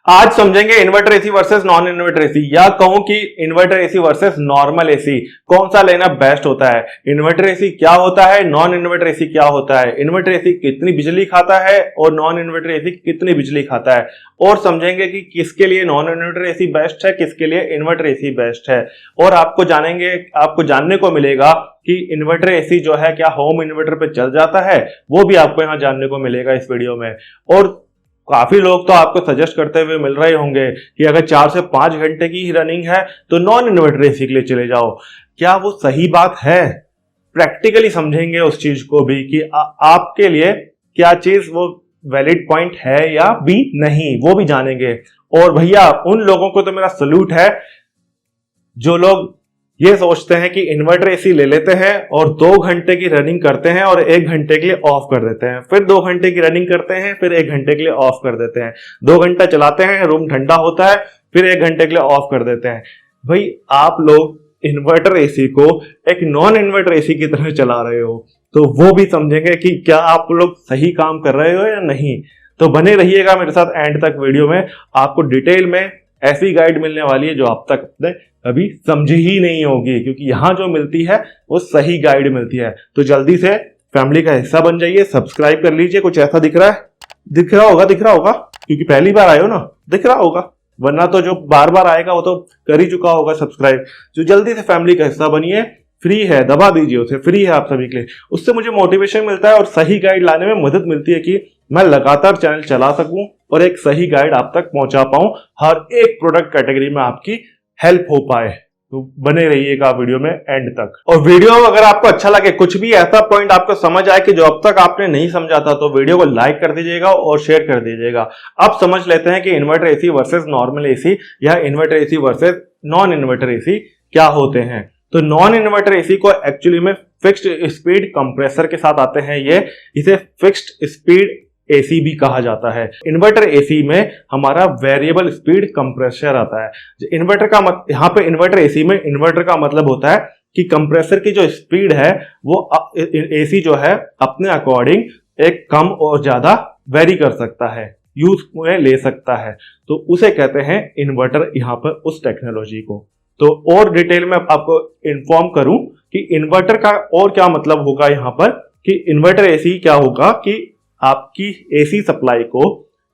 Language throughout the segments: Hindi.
आज समझेंगे inverter AC versus non inverter AC, या कहूं कि inverter AC versus normal AC, कौन सा लेना बेस्ट होता है। इन्वर्टर एसी क्या होता है, नॉन इन्वर्टर एसी क्या होता है, इन्वर्टर एसी कितनी बिजली खाता है और नॉन इन्वर्टर एसी कितनी बिजली खाता है। और समझेंगे कि किसके लिए नॉन इन्वर्टर एसी बेस्ट है, किसके लिए इन्वर्टर एसी बेस्ट है। और आपको जानने को मिलेगा कि इन्वर्टर एसी जो है क्या होम इन्वर्टर पे चल जाता है, वो भी आपको यहाँ जानने को मिलेगा इस वीडियो में। और काफी लोग तो आपको सजेस्ट करते हुए मिल रहे होंगे कि अगर 4 से 5 घंटे की ही रनिंग है तो नॉन इन्वर्टर एसी के लिए चले जाओ। क्या वो सही बात है? प्रैक्टिकली समझेंगे उस चीज को भी कि आपके लिए क्या चीज वो वैलिड पॉइंट है या भी नहीं, वो भी जानेंगे। और भैया उन लोगों को तो मेरा सल्यूट है जो लोग ये सोचते हैं कि इन्वर्टर एसी ले लेते हैं और 2 घंटे की रनिंग करते हैं और 1 घंटे के लिए ऑफ कर देते हैं, फिर 2 घंटे की रनिंग करते हैं, फिर 1 घंटे के लिए ऑफ कर देते हैं, 2 घंटा चलाते हैं, रूम ठंडा होता है, फिर 1 घंटे के लिए ऑफ कर देते हैं। भाई आप लोग इन्वर्टर एसी को एक नॉन इन्वर्टर एसी की तरह चला रहे हो, तो वो भी समझेंगे कि क्या आप लोग सही काम कर रहे हो या नहीं। तो बने रहिएगा मेरे साथ एंड तक वीडियो में, आपको डिटेल में ऐसी गाइड मिलने वाली है जो आप तक अभी समझी ही नहीं होगी, क्योंकि यहां जो मिलती है वो सही गाइड मिलती है। तो जल्दी से फैमिली का हिस्सा बन जाइए, सब्सक्राइब कर लीजिए। कुछ ऐसा दिख रहा है, दिख रहा होगा क्योंकि पहली बार आए हो ना, दिख रहा होगा, वरना तो जो बार बार आएगा वो तो कर ही चुका होगा सब्सक्राइब। तो जल्दी से फैमिली का हिस्सा बनिए, फ्री है, दबा दीजिए उसे, फ्री है आप सभी के लिए। उससे मुझे मोटिवेशन मिलता है और सही गाइड लाने में मदद मिलती है कि मैं लगातार चैनल चला सकूं और एक सही गाइड आप तक पहुंचा पाऊं, हर एक प्रोडक्ट कैटेगरी में आपकी हेल्प हो पाए। तो बने रहिएगा वीडियो में एंड तक। और वीडियो अगर आपको अच्छा लगे, कुछ भी ऐसा पॉइंट आपको समझ आए कि जो अब तक आपने नहीं समझा था, तो वीडियो को लाइक कर दीजिएगा और शेयर कर दीजिएगा। अब समझ लेते हैं कि inverter AC versus normal AC या inverter AC versus non inverter AC क्या होते हैं। तो नॉन इन्वर्टर एसी को एक्चुअली में फिक्स्ड स्पीड कंप्रेसर के साथ आते हैं, ये इसे फिक्स्ड स्पीड एसी भी कहा जाता है। इन्वर्टर एसी में हमारा वेरिएबल स्पीड कंप्रेसर आता है। इन्वर्टर का यहाँ पे इन्वर्टर एसी में इन्वर्टर का मतलब होता है कि कंप्रेसर की जो स्पीड है वो एसी जो है अपने अकॉर्डिंग एक कम और ज्यादा वेरी कर सकता है, यूज में ले सकता है, तो उसे कहते हैं इन्वर्टर यहाँ पर उस टेक्नोलॉजी को। तो और डिटेल में आपको इन्फॉर्म करूं कि इन्वर्टर का और क्या मतलब होगा यहाँ पर, कि इन्वर्टर एसी क्या होगा कि आपकी एसी सप्लाई को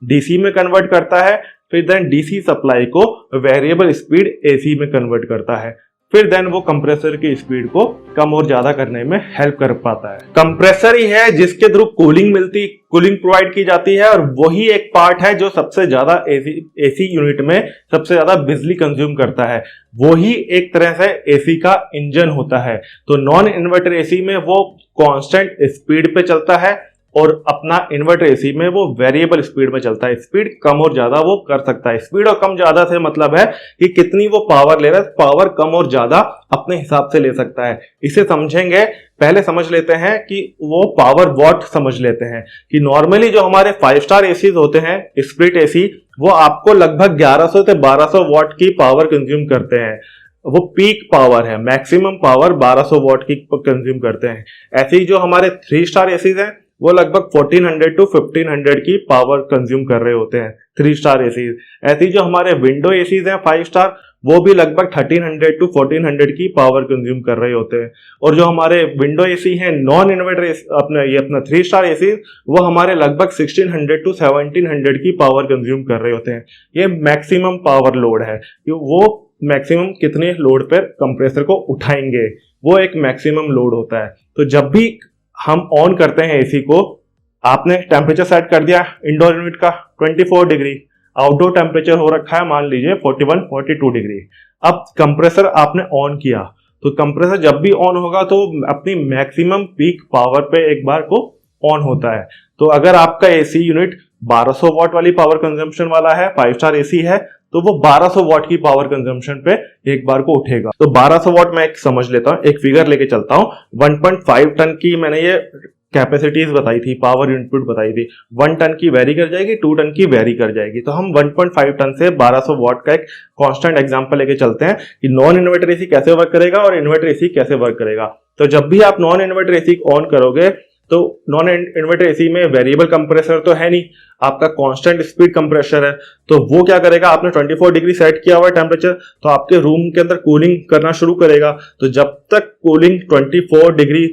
डीसी में कन्वर्ट करता है, फिर देन डीसी सप्लाई को वेरिएबल स्पीड एसी में कन्वर्ट करता है, फिर देन वो कंप्रेसर की स्पीड को कम और ज्यादा करने में हेल्प कर पाता है। कंप्रेसर ही है जिसके थ्रू कूलिंग प्रोवाइड की जाती है, और वही एक पार्ट है जो सबसे ज्यादा एसी यूनिट में सबसे ज्यादा बिजली कंज्यूम करता है। वही एक तरह से एसी का इंजन होता है। तो नॉन इन्वर्टर एसी में वो कांस्टेंट स्पीड पे चलता है और अपना इन्वर्टर एसी में वो वेरिएबल स्पीड में चलता है। स्पीड कम और ज्यादा वो कर सकता है। स्पीड और कम ज्यादा से मतलब है कि कितनी वो पावर ले रहा है, पावर कम और ज्यादा अपने हिसाब से ले सकता है। इसे समझेंगे, पहले समझ लेते हैं कि वो पावर वॉट समझ लेते हैं कि नॉर्मली जो हमारे 5 स्टार एसीज होते हैं, स्प्लिट एसी, वो आपको लगभग 1100 से 1200 वॉट की पावर कंज्यूम करते हैं। वो पीक पावर है, मैक्सिमम पावर 1200 वॉट की कंज्यूम करते हैं। ऐसे ही जो हमारे 3 स्टार एसीज हैं वो लगभग 1400 टू 1500 की पावर कंज्यूम कर रहे होते हैं, 3 स्टार एसीज। ऐसे ही जो हमारे विंडो एसीज हैं 5 स्टार, वो भी लगभग 1300 टू 1400 की पावर कंज्यूम कर रहे होते हैं। और जो हमारे विंडो एसी हैं नॉन इन्वर्टर अपना 3 स्टार एसी, वो हमारे लगभग 1600 टू 1700 की पावर कंज्यूम कर रहे होते हैं। ये मैक्सिमम पावर लोड है, वो मैक्सिमम कितने लोड पर कंप्रेसर को उठाएंगे, वो एक मैक्सिमम लोड होता है। तो जब भी हम ऑन करते हैं एसी को, आपने टेम्परेचर सेट कर दिया इंडोर यूनिट का 24 डिग्री, आउटडोर टेम्परेचर हो रखा है मान लीजिए 41-42 डिग्री। अब कंप्रेसर आपने ऑन किया, तो कंप्रेसर जब भी ऑन होगा तो अपनी मैक्सिमम पीक पावर पे एक बार को ऑन होता है। तो अगर आपका एसी यूनिट 1200 वॉट वाली पावर कंजम्पशन वाला है, 5 स्टार एसी है, तो वो 1200 वॉट की पावर कंजम्पशन पे एक बार को उठेगा। तो 1200 वॉट मैं एक समझ लेता हूं, एक फिगर लेके चलता हूं। 1.5 टन की मैंने ये कैपेसिटीज बताई थी, पावर इनपुट बताई थी। 1 टन की वेरी कर जाएगी, 2 टन की वेरी कर जाएगी। तो हम 1.5 टन से 1200 वॉट का एक कांस्टेंट एग्जांपल लेके चलते हैं कि नॉन इन्वर्टर एसी कैसे वर्क करेगा और इन्वर्टर एसी कैसे वर्क करेगा। तो जब भी आप नॉन इन्वर्टर एसी ऑन करोगे तो नॉन इन्वर्टर एसी में वेरिएबल कंप्रेसर तो है नहीं, आपका कांस्टेंट स्पीड कंप्रेसर है। तो वो क्या करेगा, आपने 24 डिग्री सेट किया हुआ है टेम्परेचर, तो आपके रूम के अंदर कूलिंग करना शुरू करेगा। तो जब तक कूलिंग 24 डिग्री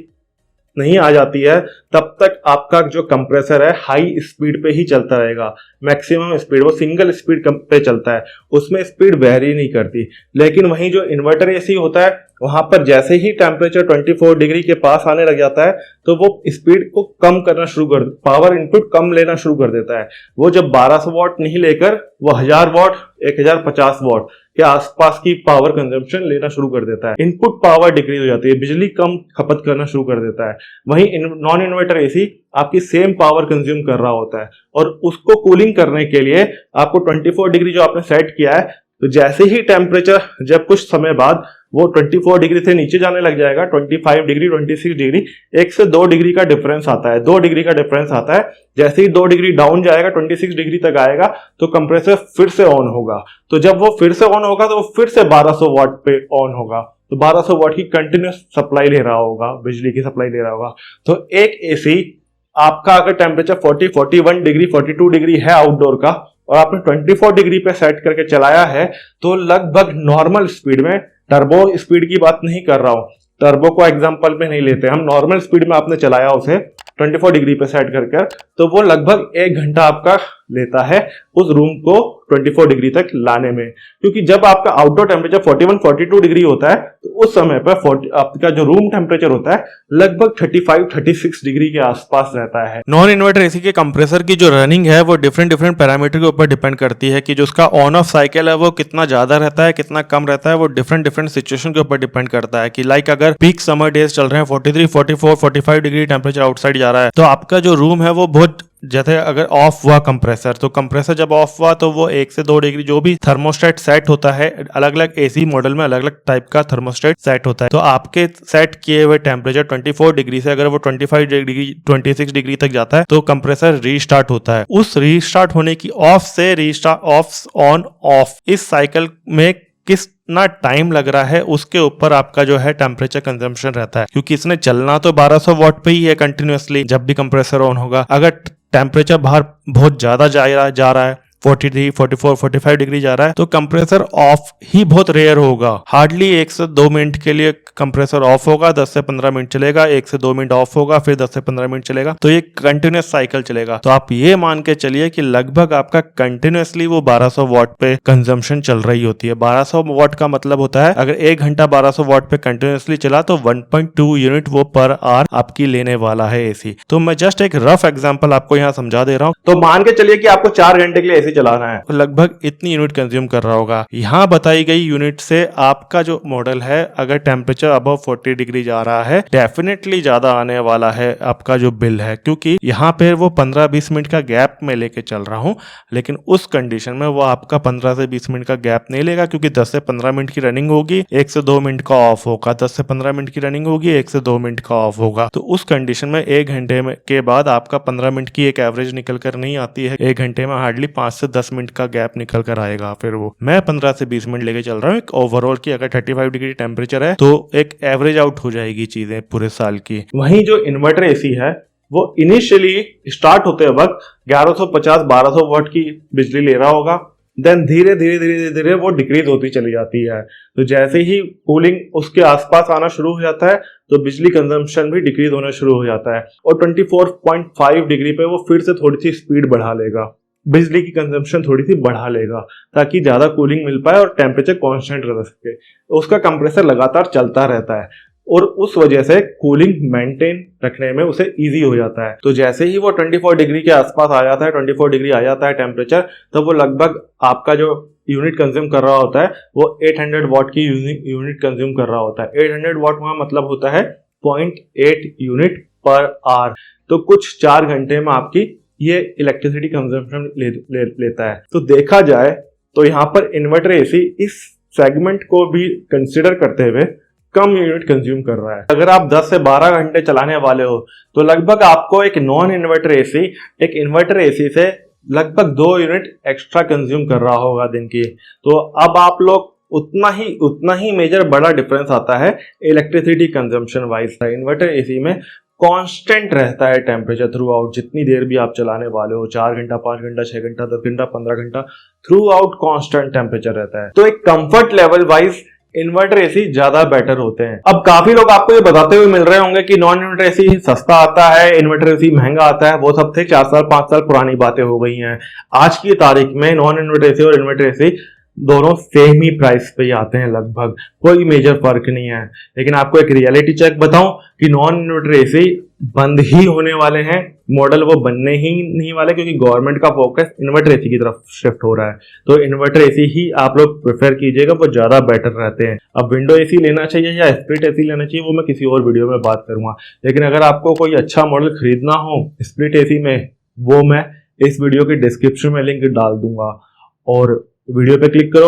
नहीं आ जाती है तब तक आपका जो कंप्रेसर है हाई स्पीड पे ही चलता रहेगा। मैक्सिमम स्पीड वो सिंगल स्पीड पे चलता है, उसमें स्पीड वेरी नहीं करती। लेकिन वहीं जो इन्वर्टर एसी होता है वहां पर जैसे ही टेम्परेचर 24 डिग्री के पास आने लग जाता है तो वो स्पीड को कम करना शुरू कर, पावर इनपुट कम लेना शुरू कर देता है। वो जब 1200 वॉट नहीं लेकर वो 1000 वॉट 1050 वॉट के आसपास की पावर कंजम्पशन लेना शुरू कर देता है। इनपुट पावर डिक्रीज हो जाती है, बिजली कम खपत करना शुरू कर देता है। वहीं नॉन इन्वर्टर एसी आपकी सेम पावर कंज्यूम कर रहा होता है और उसको कूलिंग करने के लिए आपको 24 डिग्री जो आपने सेट किया है, तो जैसे ही टेम्परेचर जब कुछ समय बाद वो 24 डिग्री से नीचे जाने लग जाएगा, 25 डिग्री 26 डिग्री, 1 से 2 डिग्री का डिफरेंस आता है, 2 डिग्री का डिफरेंस आता है। जैसे ही 2 डिग्री डाउन जाएगा 26 डिग्री तक आएगा तो कंप्रेसर फिर से ऑन होगा। तो जब वो फिर से ऑन होगा तो वो फिर से 1200 वॉट पे ऑन होगा, तो 1200 वॉट की कंटिन्यूस सप्लाई ले रहा होगा, बिजली की सप्लाई ले रहा होगा। तो एक एसी आपका अगर टेम्परेचर 41 डिग्री 42 डिग्री है आउटडोर का और आपने 24 डिग्री पे सेट करके चलाया है, तो लगभग नॉर्मल स्पीड में, टर्बो स्पीड की बात नहीं कर रहा हूं, टर्बो को एग्जांपल में नहीं लेते हम, नॉर्मल स्पीड में आपने चलाया उसे 24 डिग्री पे सेट कर, तो वो लगभग 1 घंटा आपका लेता है उस रूम को 24 डिग्री तक लाने में। क्योंकि जब आपका आउटडोर टेम्परेचर 41-42 डिग्री होता है तो उस समय पर आपका जो रूम टेम्परेचर होता है लगभग 35-36 डिग्री के आसपास रहता है। नॉन इन्वर्टर एसी के कंप्रेसर की जो रनिंग है वो डिफरेंट पैरामीटर के ऊपर डिपेंड करती है कि जो उसका ऑन ऑफ साइकिल है वो कितना ज्यादा रहता है कितना कम रहता है, वो डिफरेंट सिचुएशन के ऊपर डिपेंड करता है। कि लाइक अगर पीक समर डेज चल रहे हैं 43, 44, 45 डिग्री टेम्परेचर आउटसाइड जा रहा है तो आपका जो रूम है वो बहुत, जैसे अगर ऑफ हुआ कंप्रेसर, तो कंप्रेसर जब ऑफ हुआ तो वो 1 से 2 डिग्री जो भी थर्मोस्टेट सेट होता है, अलग अलग एसी मॉडल में अलग अलग टाइप का थर्मोस्टेट सेट होता है, तो आपके सेट किए हुए टेम्परेचर 24 डिग्री से अगर वो 25 डिग्री 26 डिग्री तक जाता है तो कंप्रेसर रीस्टार्ट होता है। उस रीस्टार्ट होने की ऑफ से रीस्टार्ट ऑफ ऑन ऑफ इस साइकिल में कितना टाइम लग रहा है उसके ऊपर आपका जो है टेम्परेचर कंजम्पशन रहता है। क्योंकि इसने चलना तो 1200 वॉट पे ही है कंटिन्यूअसली जब भी कंप्रेसर ऑन होगा। अगर टेम्परेचर बाहर बहुत ज्यादा जा रहा है 43, 44, 45 डिग्री जा रहा है तो कंप्रेसर ऑफ ही बहुत रेयर होगा। हार्डली 1 से 2 मिनट के लिए कंप्रेसर ऑफ होगा, 10 से 15 मिनट चलेगा, 1 से 2 मिनट ऑफ होगा, फिर 10 से 15 मिनट चलेगा, तो ये कंटिन्यूस साइकिल चलेगा। तो आप ये मान के चलिए कि लगभग आपका कंटिन्यूसली वो 1200 वॉट पे कंजम्पशन चल रही होती है। 1200 वॉट का मतलब होता है अगर 1 घंटा 1200 वॉट पे कंटिन्यूसली चला तो 1.2 यूनिट वो पर आवर आपकी लेने वाला है एसी। तो मैं जस्ट एक रफ एग्जांपल आपको यहाँ समझा दे रहा हूँ। तो मान के चलिए कि आपको 4 घंटे के लिए एसी चलाना है, लगभग इतनी यूनिट कंज्यूम कर रहा होगा। यहाँ बताई गई यूनिट से आपका जो मॉडल है अगर टेम्परेचर अबव 40 डिग्री जा रहा है डेफिनेटली ज्यादा आने वाला है आपका जो बिल है। क्योंकि यहाँ पे वो 15-20 मिनट का गैप में लेके चल रहा हूँ, लेकिन उस कंडीशन में वो आपका 15 से 20 मिनट का गैप नहीं लेगा क्योंकि 10 से 15 मिनट की रनिंग होगी, 1 से 2 मिनट का ऑफ होगा, 10 से 15 मिनट की रनिंग होगी, 1 से 2 मिनट का ऑफ होगा। तो उस कंडीशन में 1 घंटे के बाद आपका 15 मिनट की एक एवरेज निकल कर नहीं आती है, 1 घंटे में हार्डली 5 से 10 मिनट का गैप निकल कर आएगा। फिर वो मैं 15 से 20 मिनट लेके चल रहा हूँ एक ओवरऑल की। अगर 35 डिग्री टेम्परेचर है तो एक एवरेज आउट हो जाएगी चीजें पूरे साल की। वहीं जो इन्वर्टर एसी है वो इनिशियली स्टार्ट होते वक्त 1150-1200 वॉट की बिजली ले रहा होगा, देन धीरे धीरे वो डिक्रीज होती चली जाती है। तो जैसे ही कूलिंग उसके आसपास आना शुरू हो जाता है तो बिजली कंजम्पशन भी डिक्रीज होना शुरू हो जाता है और 24.5 डिग्री पे वो फिर से थोड़ी सी स्पीड बढ़ा लेगा, बिजली की कंजम्पशन थोड़ी सी बढ़ा लेगा ताकि ज्यादा कूलिंग मिल पाए और टेम्परेचर कांस्टेंट रह सके। उसका कंप्रेसर लगातार चलता रहता है और उस वजह से कूलिंग मेंटेन रखने में उसे इजी हो जाता है। तो जैसे ही वो 24 डिग्री के आसपास आ जाता है, 24 डिग्री आ जाता है टेम्परेचर, तो वो लगभग आपका जो यूनिट कंज्यूम कर रहा होता है वो 800 वॉट की यूनिट कंज्यूम कर रहा होता है। 800 वॉट का मतलब होता है 0.8 यूनिट पर आवर। तो कुछ 4 घंटे में आपकी ये इलेक्ट्रिसिटी कंजम्पशन लेता है। तो देखा जाए तो यहाँ पर इन्वर्टर एसी इस सेगमेंट को भी कंसिडर करते हुए कम यूनिट कंज्यूम कर रहा है। अगर आप 10 से 12 घंटे चलाने वाले हो तो लगभग आपको एक नॉन इन्वर्टर एसी एक इन्वर्टर एसी से लगभग 2 यूनिट एक्स्ट्रा कंज्यूम कर रहा होगा दिन की। तो अब आप लोग उतना ही मेजर बड़ा डिफरेंस आता है electricity consumption wise. Inverter AC में कांस्टेंट रहता है टेम्परेचर थ्रू आउट, जितनी देर भी आप चलाने वाले हो, 4 घंटा, 5 घंटा, 6 घंटा, 10 घंटा, 15 घंटा, थ्रू आउट कांस्टेंट टेम्परेचर रहता है। तो एक comfort level wise inverter AC ज्यादा बेटर होते हैं। अब काफी लोग आपको ये बताते हुए मिल रहे होंगे कि नॉन इन्वर्टर एसी सस्ता आता है, इन्वर्टर एसी महंगा आता है। वो सब थे 4 साल 5 साल पुरानी बातें हो गई हैं। आज की तारीख में नॉन इन्वर्टर एसी और इन्वर्टर एसी दोनों सेम ही प्राइस पे ही आते हैं लगभग, कोई मेजर फर्क नहीं है। लेकिन आपको एक रियलिटी चेक बताऊं कि नॉन इन्वर्टर एसी बंद ही होने वाले हैं, मॉडल वो बनने ही नहीं वाले, क्योंकि गवर्नमेंट का फोकस इन्वर्टर एसी की तरफ शिफ्ट हो रहा है। तो इन्वर्टर एसी ही आप लोग प्रेफर कीजिएगा, वो ज्यादा बेटर रहते हैं। अब विंडो एसी लेना चाहिए या स्प्लिट एसी लेना चाहिए वो मैं किसी और वीडियो में बात करूंगा। लेकिन अगर आपको कोई अच्छा मॉडल खरीदना हो स्प्लिट एसी में, वो मैं इस वीडियो के डिस्क्रिप्शन में लिंक डाल दूंगा, और वीडियो पे क्लिक करो,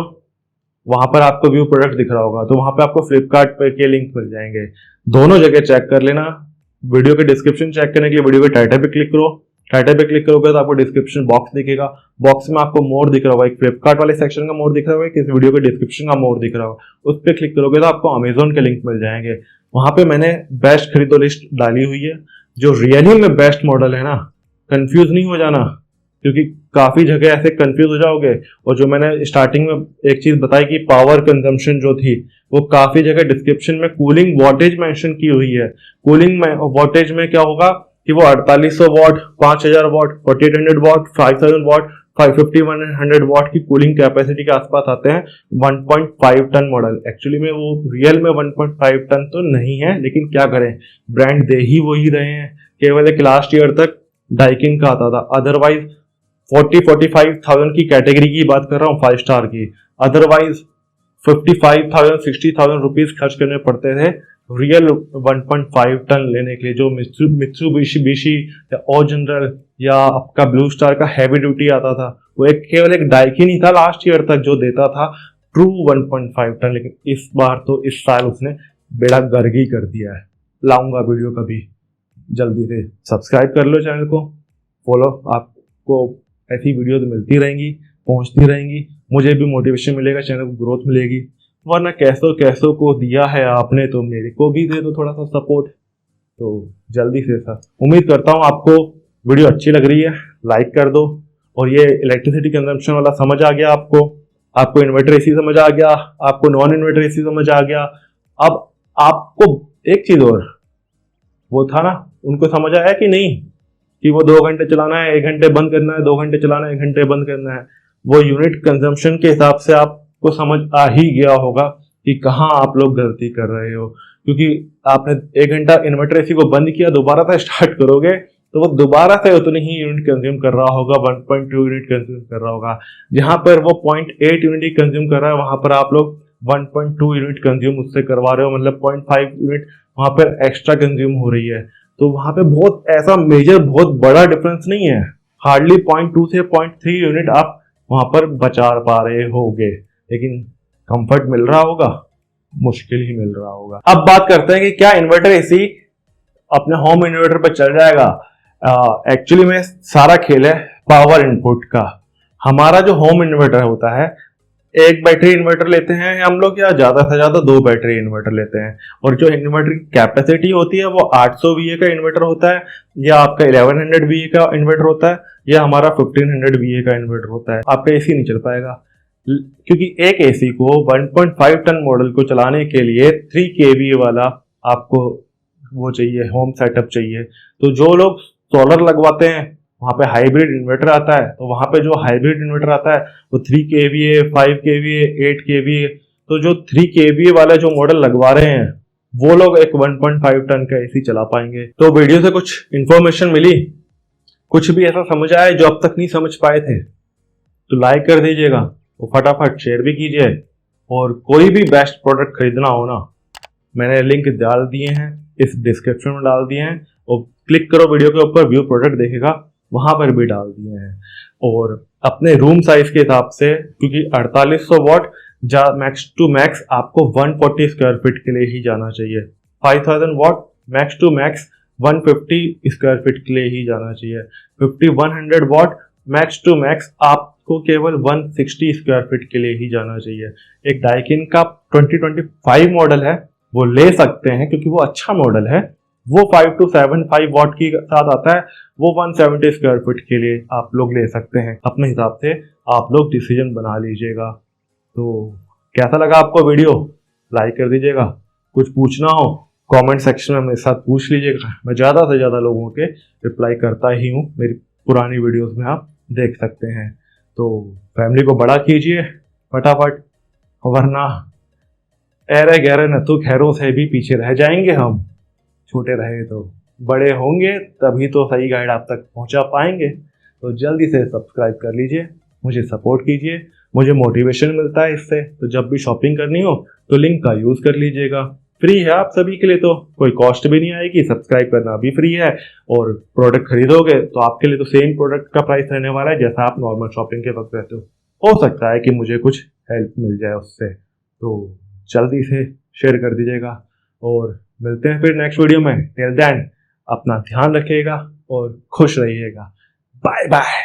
वहां पर आपको व्यू प्रोडक्ट दिख रहा होगा, तो वहां पे आपको फ्लिपकार्ट पे के लिंक मिल जाएंगे। दोनों जगह चेक कर लेना। वीडियो के डिस्क्रिप्शन चेक करने के लिए वीडियो के टाइटल पे क्लिक करो। टाइटल पे क्लिक करोगे तो आपको डिस्क्रिप्शन बॉक्स दिखेगा। बॉक्स में आपको मोर दिख रहा होगा, एक फ्लिपकार्ट वाले सेक्शन का मोर दिख रहा होगा, किस वीडियो के डिस्क्रिप्शन का मोर दिख रहा होगा। उस पर क्लिक करोगे तो आपको अमेजोन के लिंक मिल जाएंगे। वहां पे मैंने बेस्ट खरीदो लिस्ट डाली हुई है, जो रियली में बेस्ट मॉडल है ना। कंफ्यूज नहीं हो जाना, क्योंकि काफी जगह ऐसे कंफ्यूज हो जाओगे। और जो मैंने स्टार्टिंग में एक चीज बताई कि पावर कंजम्पशन जो थी, वो काफी जगह डिस्क्रिप्शन में कूलिंग वॉटेज मेंशन की हुई है। कूलिंग वॉटेज में क्या होगा कि वो 4800 what, 5000 what, 4800 what, 5000 what, 550-100 what की कूलिंग कैपेसिटी के आसपास आते हैं। 1.5 टन मॉडल, एक्चुअली में वो रियल में 1.5 टन तो नहीं है, लेकिन क्या करें, ब्रांड दे ही वही रहे हैं। केवल एक लास्ट ईयर तक डाइकिन का आता था, अदरवाइज 40-45,000 की कैटेगरी की बात कर रहा हूँ 5 स्टार की, अदरवाइज 55,000-60,000 रुपीज खर्च करने पड़ते थे रियल 1.5 टन लेने के लिए। जो मित्सुबिशी या ओ जनरल या आपका ब्लू स्टार का हैवी ड्यूटी आता था, वो एक केवल एक डाइकिन ही था लास्ट ईयर तक जो देता था ट्रू 1.5 टन। लेकिन इस बार तो इस साल उसने बेड़ा गर्क ही कर दिया है। लाऊंगा वीडियो कभी जल्दी से। सब्सक्राइब कर लो चैनल को, फॉलो, आपको ऐसी वीडियो तो मिलती रहेंगी, पहुंचती रहेंगी, मुझे भी मोटिवेशन मिलेगा, चैनल को ग्रोथ मिलेगी। वरना कैसों को दिया है आपने, तो मेरे को भी दे दो थोड़ा सा सपोर्ट। तो जल्दी से सर, उम्मीद करता हूँ आपको वीडियो अच्छी लग रही है, लाइक कर दो। और ये इलेक्ट्रिसिटी कंजम्पशन वाला समझ आ गया आपको इन्वर्टर एसी समझ आ गया, आपको नॉन इन्वर्टर एसी समझ आ गया। अब आपको एक चीज और, वो था ना, उनको समझ आया कि नहीं कि वो 2 घंटे चलाना है, 1 घंटे बंद करना है, 2 घंटे चलाना है, 1 घंटे बंद करना है। वो यूनिट कंजम्पशन के हिसाब से आपको समझ आ ही गया होगा कि कहाँ आप लोग गलती कर रहे हो। क्योंकि आपने 1 घंटा इन्वर्टर एसी को बंद किया, दोबारा से स्टार्ट करोगे तो वो दोबारा से उतनी ही यूनिट कंज्यूम कर रहा होगा, 1.2 यूनिट कंज्यूम कर रहा होगा। जहां पर वो 0.8 यूनिट ही कंज्यूम कर रहा है, वहां पर आप लोग 1.2 यूनिट कंज्यूम उससे करवा रहे हो, मतलब 0.5 यूनिट वहां पर एक्स्ट्रा कंज्यूम हो रही है। तो वहां पे बहुत ऐसा मेजर बहुत बड़ा डिफरेंस नहीं है, हार्डली 0.2 से 0.3 यूनिट आप वहां पर बचा पा रहे होगे। लेकिन कंफर्ट मिल रहा होगा, मुश्किल ही मिल रहा होगा। अब बात करते हैं कि क्या इन्वर्टर एसी अपने होम इन्वर्टर पर चल जाएगा। एक्चुअली में सारा खेल है पावर इनपुट का। हमारा जो होम इन्वर्टर होता है, एक बैटरी इन्वर्टर लेते हैं हम लोग, या ज्यादा से ज्यादा 2 बैटरी इन्वर्टर लेते हैं। और जो इन्वर्टर की कैपेसिटी होती है वो 800 VA का इन्वर्टर होता है, या आपका 1100 VA का इन्वर्टर होता है, या हमारा 1500 VA का इन्वर्टर होता है। आपका एसी नहीं चल पाएगा, क्योंकि एक एसी को 1.5 टन मॉडल को चलाने के लिए 3 kVA वाला आपको वो चाहिए, होम सेटअप चाहिए। तो जो लोग सोलर लगवाते हैं वहां पे हाइब्रिड इन्वर्टर आता है, तो वहां पे जो हाइब्रिड इन्वर्टर आता है वो 3 kVA, 5 kVA, 8 kVA। तो जो 3 kVA वाला जो मॉडल लगवा रहे हैं वो लोग एक 1.5 टन का एसी चला पाएंगे। तो वीडियो से कुछ इंफॉर्मेशन मिली, कुछ भी ऐसा समझ आया जो अब तक नहीं समझ पाए थे, तो लाइक कर दीजिएगा, वो फटाफट शेयर भी कीजिए। और कोई भी बेस्ट प्रोडक्ट खरीदना हो ना, मैंने लिंक डाल दिए हैं, इस डिस्क्रिप्शन में डाल दिए हैं, और क्लिक करो वीडियो के ऊपर, व्यू प्रोडक्ट देखेगा, वहां पर भी डाल दिए हैं। और अपने रूम साइज के हिसाब से, क्योंकि 4800 वॉट मैक्स टू मैक्स आपको 140 स्क्वायर फीट के लिए ही जाना चाहिए। 5000 watt max to max 150 square feet के लिए ही जाना चाहिए। 5100 वॉट मैक्स टू मैक्स आपको केवल 160 स्क्वायर फीट के लिए ही जाना चाहिए। एक डाइकिन का 2025 मॉडल है, वो ले सकते हैं क्योंकि वो अच्छा मॉडल है, वो 5 to 7 5 वॉट की साथ आता है, वो 170 स्क्वायर फीट के लिए आप लोग ले सकते हैं। अपने हिसाब से आप लोग डिसीजन बना लीजिएगा। तो कैसा लगा आपको वीडियो, लाइक कर दीजिएगा। कुछ पूछना हो कमेंट सेक्शन में मेरे साथ पूछ लीजिएगा, मैं ज़्यादा से ज़्यादा लोगों के रिप्लाई करता ही हूँ। मेरी पुरानी वीडियोस में आप देख सकते हैं। तो फैमिली को बड़ा कीजिए फटाफट, वरना ऐरे गहरे नथु खैरों से भी पीछे रह जाएंगे हम। छोटे रहे तो बड़े होंगे, तभी तो सही गाइड आप तक पहुंचा पाएंगे। तो जल्दी से सब्सक्राइब कर लीजिए, मुझे सपोर्ट कीजिए, मुझे मोटिवेशन मिलता है इससे। तो जब भी शॉपिंग करनी हो तो लिंक का यूज़ कर लीजिएगा, फ्री है आप सभी के लिए, तो कोई कॉस्ट भी नहीं आएगी, सब्सक्राइब करना भी फ्री है। और प्रोडक्ट खरीदोगे तो आपके लिए तो सेम प्रोडक्ट का प्राइस रहने वाला है जैसा आप नॉर्मल शॉपिंग के वक्त रहते हो सकता है कि मुझे कुछ हेल्प मिल जाए उससे। तो जल्दी से शेयर कर दीजिएगा और मिलते हैं फिर नेक्स्ट वीडियो में। टिल देन अपना ध्यान रखिएगा और खुश रहिएगा। Bye bye.